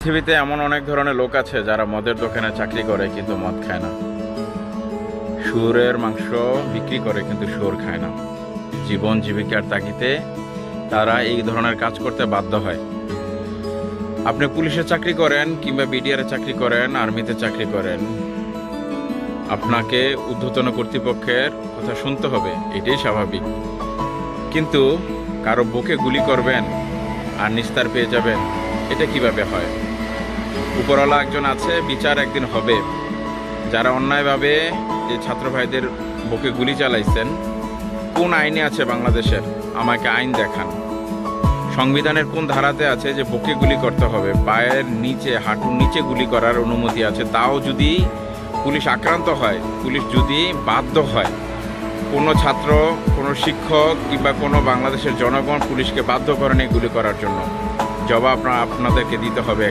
পৃথিবীতে এমন অনেক ধরনের লোক আছে যারা মদের দোকানে চাকরি করে কিন্তু মদ খায় না, শুয়োরের মাংস বিক্রি করে কিন্তু শুয়োর খায় না। জীবন জীবিকার তাগিদে তারা এই ধরনের কাজ করতে বাধ্য হয়। আপনি পুলিশে চাকরি করেন কিংবা বিডিআরে চাকরি করেন, আর্মিতে চাকরি করেন, আপনাকে ঊর্ধ্বতন কর্তৃপক্ষের কথা শুনতে হবে, এটাই স্বাভাবিক। কিন্তু কারো বুকে গুলি করবেন আর নিস্তার পেয়ে যাবেন, এটা কিভাবে হয়? উপরওয়ালা একজন আছে, বিচার একদিন হবে। যারা অন্যায়ভাবে এই ছাত্র ভাইদের বুকে গুলি চালাইছেন, কোন আইনে আছে বাংলাদেশের? আমাকে আইন দেখান। সংবিধানের কোন ধারাতে আছে যে বুকে গুলি করতে হবে? পায়ের নিচে, হাঁটুর নিচে গুলি করার অনুমতি আছে। তাও যদি পুলিশ আক্রান্ত হয়, পুলিশ যদি বাধ্য হয়, কোনো ছাত্র, কোনো শিক্ষক কিংবা কোনো বাংলাদেশের জনগণ পুলিশকে বাধ্য করেনি গুলি করার জন্য, জবাব আপনাদেরকে দিতে হবে।